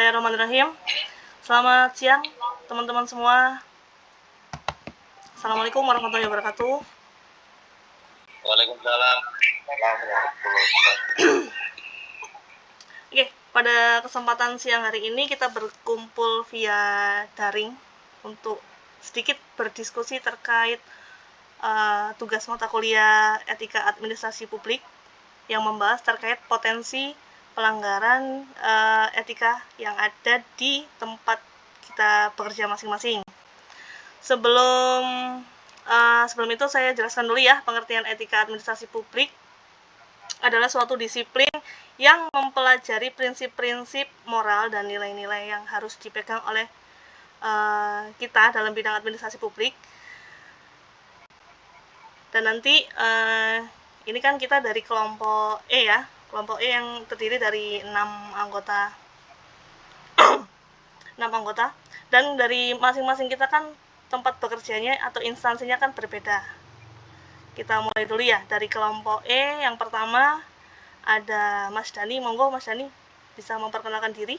Bismillahirrahmanirrahim. Selamat siang teman-teman semua. Assalamualaikum warahmatullahi wabarakatuh. Waalaikumsalam. Oke, pada kesempatan siang hari ini kita berkumpul via daring untuk sedikit berdiskusi terkait tugas mata kuliah Etika Administrasi Publik yang membahas terkait potensi pelanggaran etika yang ada di tempat kita bekerja masing-masing. Sebelum itu saya jelaskan dulu ya, pengertian etika administrasi publik adalah suatu disiplin yang mempelajari prinsip-prinsip moral dan nilai-nilai yang harus dipegang oleh kita dalam bidang administrasi publik. Dan nanti ini kan kita dari kelompok E ya, kelompok E yang terdiri dari 6 anggota 6 anggota, dan dari masing-masing kita kan tempat bekerjanya atau instansinya kan berbeda. Kita mulai dulu ya, dari kelompok E yang pertama ada Mas Dani. Monggo Mas Dani bisa memperkenalkan diri.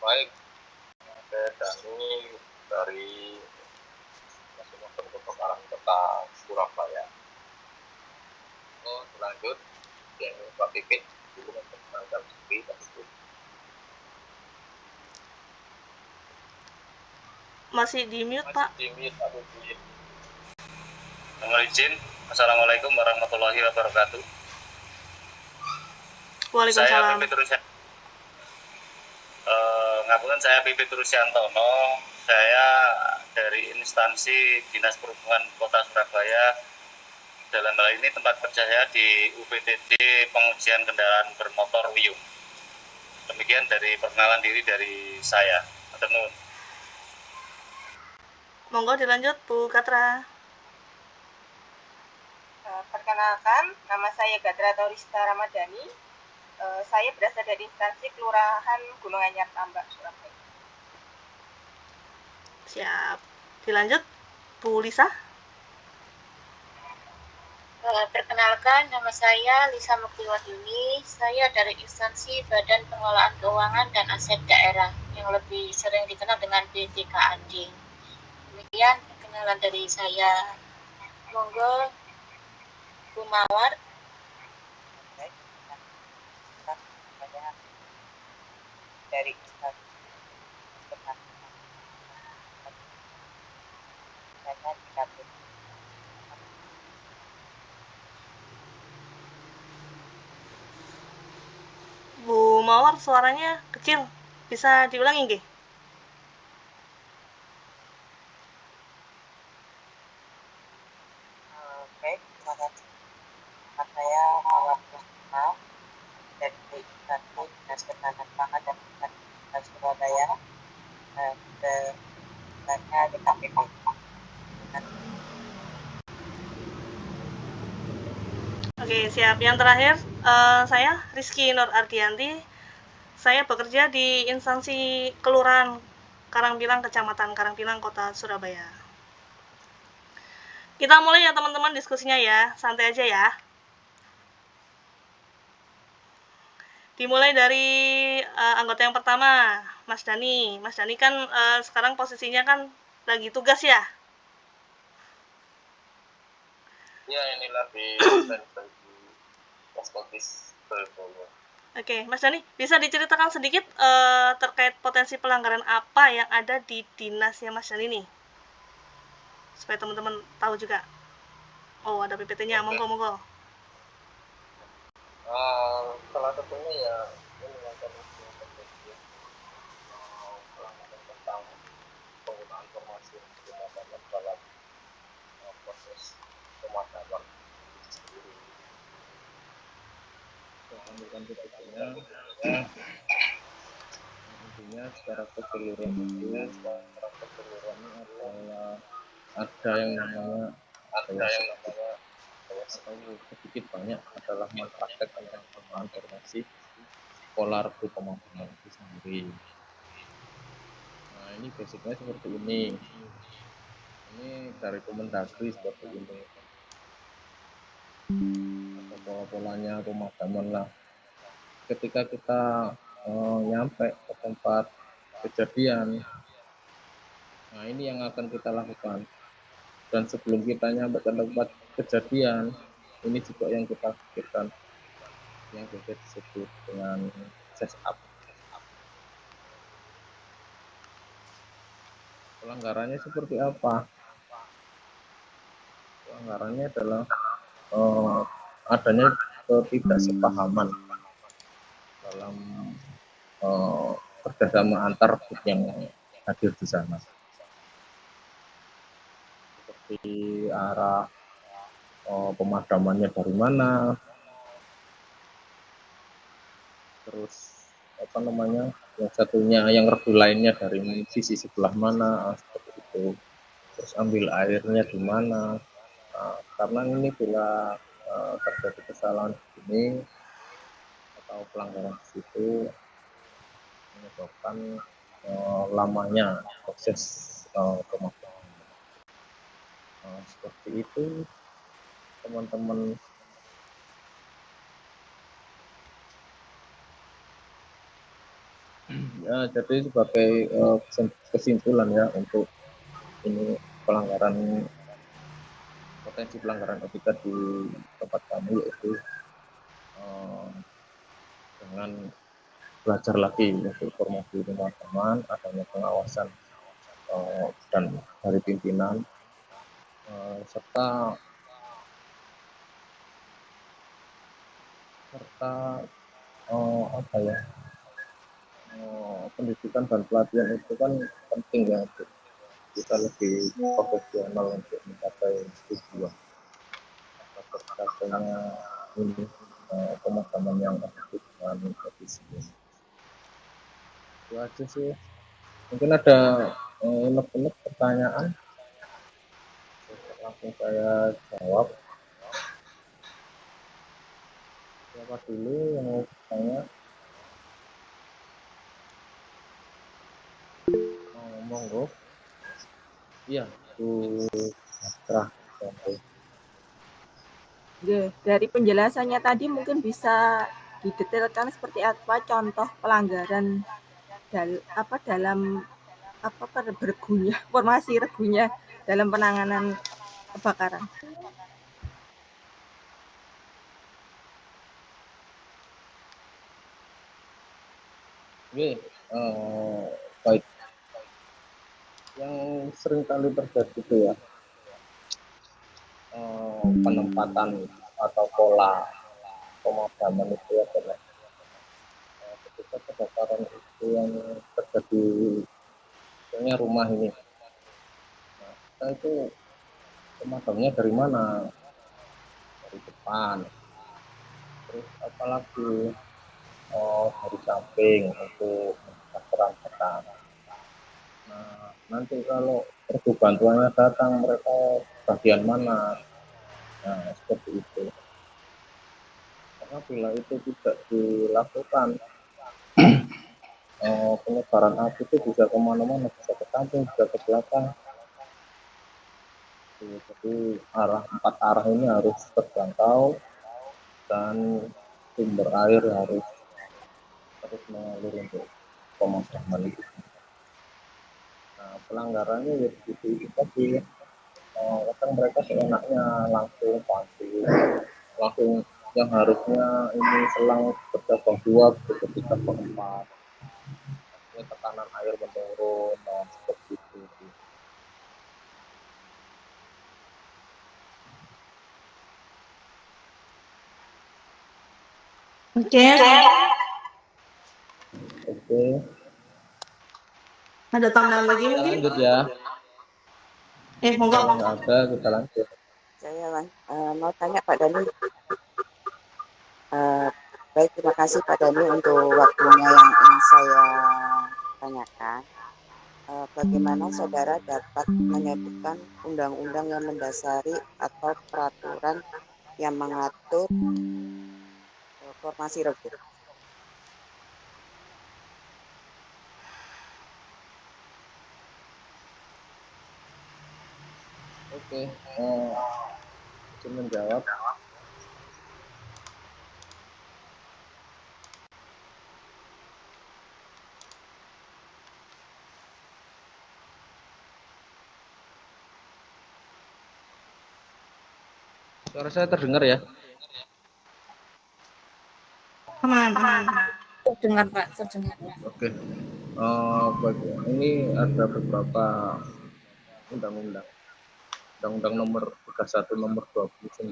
Baik, saya Dani dari Masjid Kota Surabaya. Lanjut, yang Pak Pipit dulu memperkenalkan diri. Masih di mute Pak. Mohon izin. Assalamualaikum warahmatullahi wabarakatuh. Waalaikumsalam. Saya Pipit Rusyantono. Saya dari instansi Dinas Perhubungan Kota Surabaya. Dalam hal ini tempat kerja saya di UPTD Pengujian Kendaraan Bermotor Wiyung. Demikian dari perkenalan diri dari saya. Atur. Monggo dilanjut Bu Katra. Perkenalkan, nama saya Gatra Taurista Ramadhani. Saya berasal dari instansi Kelurahan Gunung Anyar Tambak, Surabaya. Siap. Dilanjut Bu Lisa. Perkenalkan, nama saya Lisa Muktiwardini. Saya dari instansi Badan Pengelolaan Keuangan dan Aset Daerah yang lebih sering dikenal dengan BPKAD. Demikian perkenalan dari saya. Monggo Bu Mawar. Saya dari instansi Bu Mawar suaranya kecil. Bisa diulangi nggih? Baik, terima kasih. Saya Mawar Kusma dari instansi Dinas Ketahanan Pangan dan Pertanian Surabaya. Saya DKPP. Oke, siap. Yang terakhir, saya Rizky Nur Ardianti. Saya bekerja di instansi Kelurahan Karangpilang, Kecamatan Karangpilang, Kota Surabaya. Kita mulai ya teman-teman diskusinya ya, santai aja ya. Dimulai dari anggota yang pertama, Mas Dani. Mas Dani kan sekarang posisinya kan lagi tugas ya? Ya, ini lagi Poskotis Surabaya. Oke, Mas Dani, bisa diceritakan sedikit terkait potensi pelanggaran apa yang ada di dinasnya Mas Dani ini? Supaya teman-teman tahu juga. Oh, ada PPT-nya, Oke. monggo. Salah satunya ya ini yang pelanggaran tentang penggunaan informasi yang digunakan dalam proses pemadaman sendiri. Ambilkan PPT-nya. Intinya secara keseluruhan itu adalah ada yang namanya atau sedikit banyak adalah mempraktek tentang penggunaan informasi polar pemadaman itu sendiri. Nah, ini basicnya seperti ini. Ini dari Kemendagri seperti ini. Ada pola polanya pemadaman lah. Ketika kita nyampe ke tempat kejadian, nah ini yang akan kita lakukan. Dan sebelum kita nyampe ke tempat kejadian, ini juga yang kita pikirkan, yang kita disebut dengan setup. Pelanggarannya seperti apa? Pelanggarannya adalah adanya ketidaksepahaman dalam kerjasama antar grup yang hadir di sana. Seperti arah pemadamannya dari mana, terus yang satunya, yang regu lainnya dari sisi sebelah mana, seperti itu. Terus ambil airnya di mana. Nah, karena ini bila terjadi kesalahan begini atau pelanggaran di situ menyebabkan lamanya proses pemadaman. Seperti itu teman-teman. Ya, jadi sebagai kesimpulan ya untuk ini potensi pelanggaran etika di tempat kami, yaitu dengan belajar lagi untuk formasi teman-teman, adanya pengawasan dan dari pimpinan, serta pendidikan dan pelatihan itu kan penting ya untuk kita lebih profesional untuk mencapai tujuan atau tercapainya ini pemadaman yang efektif dan efisien. Itu aja sih. Mungkin ada unek-unek pertanyaan, langsung saya jawab. Siapa dulu yang mau bertanya? Monggo. Iya, Bu Matra. Dari penjelasannya tadi mungkin bisa didetailkan seperti apa contoh pelanggaran dalam formasi regunya dalam penanganan kebakaran. Oke, baik. Yang sering kali terjadi itu ya penempatan atau pola pemadaman itu adalah ketika kebakaran itu yang terjadi, misalnya rumah ini, nah, kita itu pemadamnya dari mana? Dari depan, terus apalagi dari samping untuk mencegah. Nah, nanti kalau perlu bantuannya datang, mereka bagian mana? Nah, seperti itu. Karena bila itu tidak dilakukan, penyebaran api itu bisa kemana-mana, bisa ke samping, bisa ke belakang. Jadi empat arah ini harus terjangkau dan sumber air harus terus mengalir untuk pemadaman itu. Nah, pelanggarannya ya begitu tadi. Kadang mereka seenaknya langsung panggil, langsung yang harusnya ini selang bercabang 2 ketika keempat, tekanan air menurun, nah seperti itu. Oke. Ada tambahan lagi Kita mungkin? lanjut ya. Monggo. Kalau nggak ada, kita lanjut. Saya mau tanya Pak Dani. Baik, terima kasih Pak Dani untuk waktunya yang ingin saya tanyakan. Bagaimana saudara dapat menyebutkan undang-undang yang mendasari atau peraturan yang mengatur formasi regu? Oke, izin menjawab. Suara saya terdengar ya? Aman, aman. Terdengar Pak, terdengar. Oke. Baik. Ini ada beberapa undang-undang. Undang-undang nomor 31 nomor 29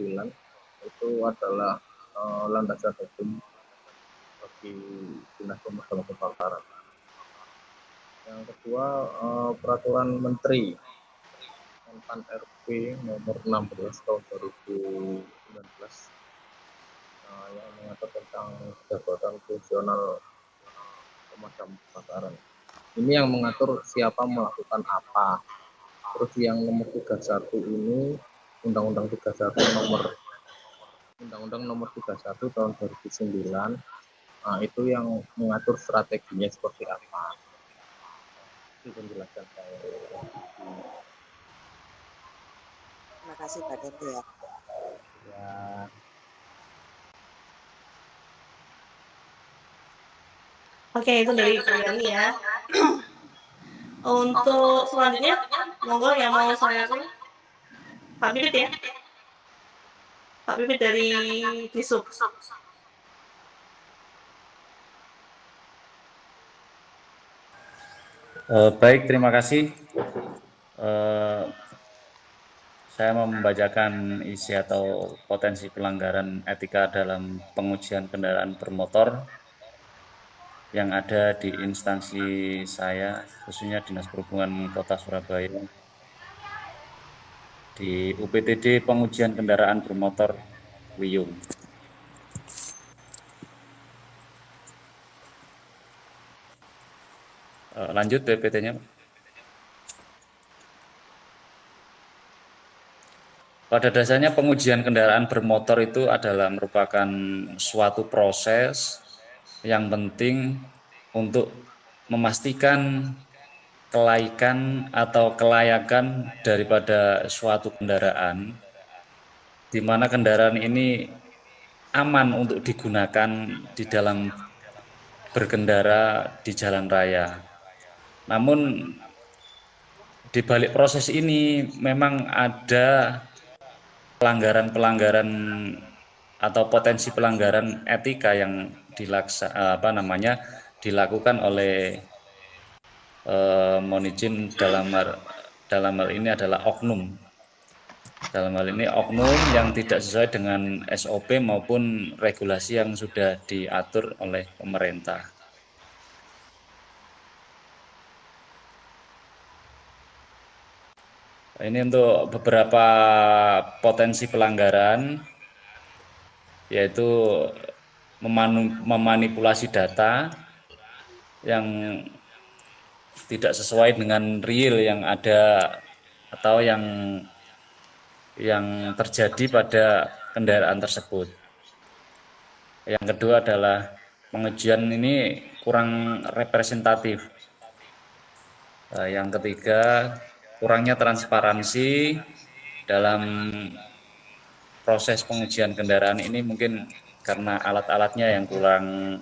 itu adalah landasan hukum bagi Dinas Pemadam Kebakaran. Yang kedua, peraturan Menteri Menpan RB nomor 16 tahun 2019 yang mengatur tentang jabatan fungsional pemadam kebakaran. Ini yang mengatur siapa melakukan apa. Terus yang nomor 31 ini Undang-Undang 31 nomor 31 tahun 2009. Nah, itu yang mengatur strateginya seperti apa. Itu penjelasan saya. Terima kasih Pak Dandi ya. Ya, Oke, itu dari Ibu Yani ya. Untuk selanjutnya, monggo yang mau saya Pak Bibit ya. Pak Bibit dari Disub. Baik, terima kasih. Saya mau membacakan isi atau potensi pelanggaran etika dalam pengujian kendaraan bermotor yang ada di instansi saya, khususnya Dinas Perhubungan Kota Surabaya, di UPTD Pengujian Kendaraan Bermotor Wiyung. Lanjut PPT-nya. Pada dasarnya pengujian kendaraan bermotor itu adalah merupakan suatu proses yang penting untuk memastikan kelaikan atau kelayakan daripada suatu kendaraan, di mana kendaraan ini aman untuk digunakan di dalam berkendara di jalan raya. Namun di balik proses ini memang ada pelanggaran-pelanggaran atau potensi pelanggaran etika yang dilakukan oleh mohon izin dalam hal ini adalah oknum. Dalam hal ini oknum yang tidak sesuai dengan SOP maupun regulasi yang sudah diatur oleh pemerintah. Ini untuk beberapa potensi pelanggaran, yaitu memanipulasi data yang tidak sesuai dengan real yang ada atau yang terjadi pada kendaraan tersebut. Yang kedua adalah pengujian ini kurang representatif. Yang ketiga, kurangnya transparansi dalam proses pengujian kendaraan ini mungkin karena alat-alatnya yang kurang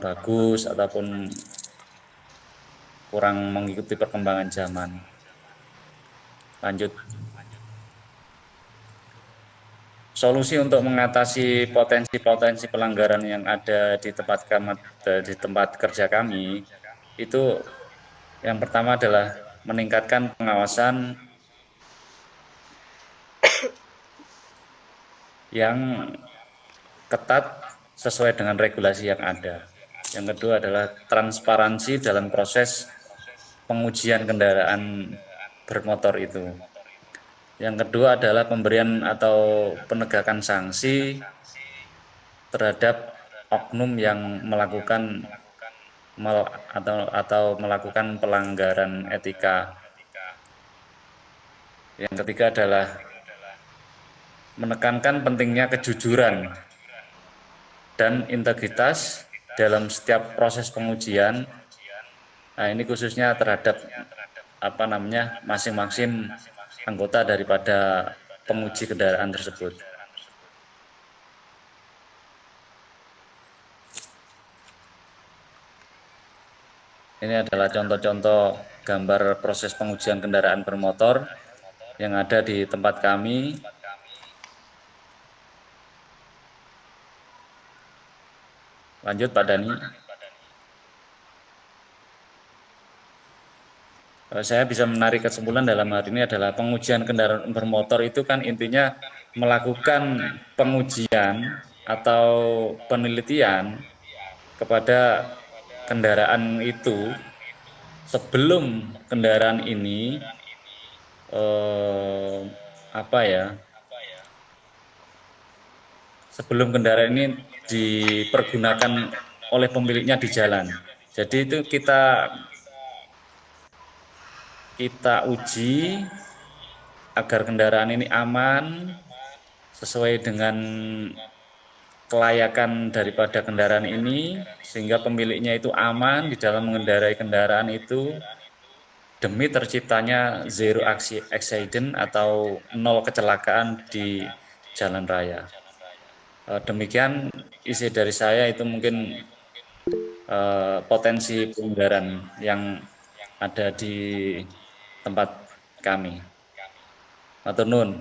bagus ataupun kurang mengikuti perkembangan zaman. Lanjut. Solusi untuk mengatasi potensi-potensi pelanggaran yang ada di tempat kerja kami itu yang pertama adalah meningkatkan pengawasan yang ketat sesuai dengan regulasi yang ada. Yang kedua adalah transparansi dalam proses pengujian kendaraan bermotor itu. Yang kedua adalah pemberian atau penegakan sanksi terhadap oknum yang melakukan melakukan pelanggaran etika. Yang ketiga adalah menekankan pentingnya kejujuran dan integritas dalam setiap proses pengujian. Nah, ini khususnya terhadap masing-masing anggota daripada penguji kendaraan tersebut. Ini adalah contoh-contoh gambar proses pengujian kendaraan bermotor yang ada di tempat kami. Lanjut Pak Dani. Saya bisa menarik kesimpulan dalam hal ini adalah pengujian kendaraan bermotor itu kan intinya melakukan pengujian atau penelitian kepada kendaraan itu sebelum kendaraan ini sebelum kendaraan ini dipergunakan oleh pemiliknya di jalan. Jadi itu kita uji agar kendaraan ini aman sesuai dengan kelayakan daripada kendaraan ini, sehingga pemiliknya itu aman di dalam mengendarai kendaraan itu demi terciptanya zero accident atau nol kecelakaan di jalan raya. Demikian isi dari saya, itu mungkin potensi pelanggaran yang ada di tempat kami. Matur nuwun.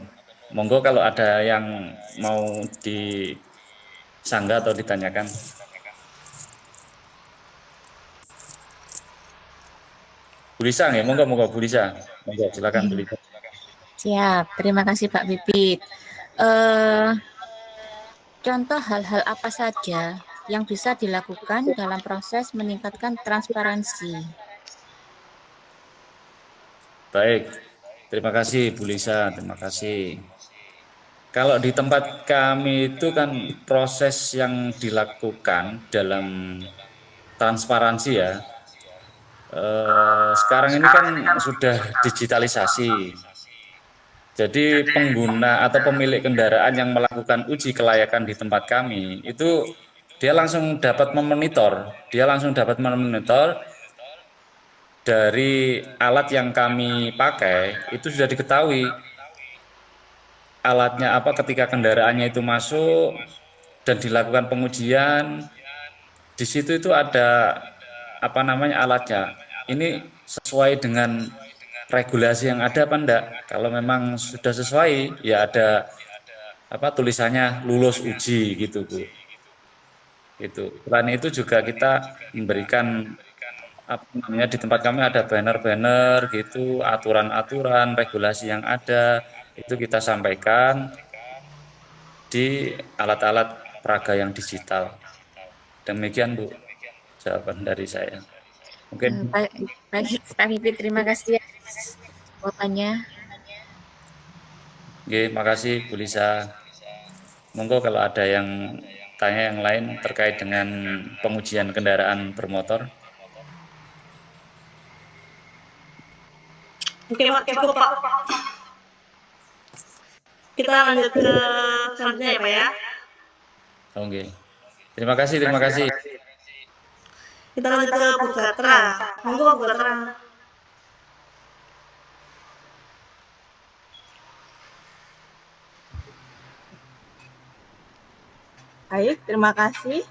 Monggo kalau ada yang mau disanggah atau ditanyakan. Bu Lisa, ya, monggo Bu Lisa. Monggo silakan Bu Lisa. Siap, terima kasih Pak Bibit. Contoh hal-hal apa saja yang bisa dilakukan dalam proses meningkatkan transparansi? Baik, terima kasih Bu Lisa, terima kasih. Kalau di tempat kami itu kan proses yang dilakukan dalam transparansi ya, sekarang ini kan sudah digitalisasi. Jadi pengguna atau pemilik kendaraan yang melakukan uji kelayakan di tempat kami itu dia langsung dapat memonitor, dari alat yang kami pakai itu sudah diketahui alatnya apa ketika kendaraannya itu masuk dan dilakukan pengujian. Di situ itu ada alatnya. Ini sesuai dengan regulasi yang ada apa enggak? Kalau memang sudah sesuai, ya ada tulisannya lulus uji gitu Bu. Gitu. Selain itu juga kita memberikan di tempat kami ada banner-banner gitu, aturan-aturan, regulasi yang ada itu kita sampaikan di alat-alat peraga yang digital. Demikian Bu, jawaban dari saya. Mungkin Pak Bibit, terima kasih atas jawabannya. Oke, makasih Bu Lisa. Monggo kalau ada yang tanya yang lain terkait dengan pengujian kendaraan bermotor. Oke Pak, cukup Pak. Kita lanjut ke selanjutnya ya Pak ya. Oke. Terima kasih. Kita lanjut ke Bu Gatra. Monggo Bu Gatra. Baik, terima kasih.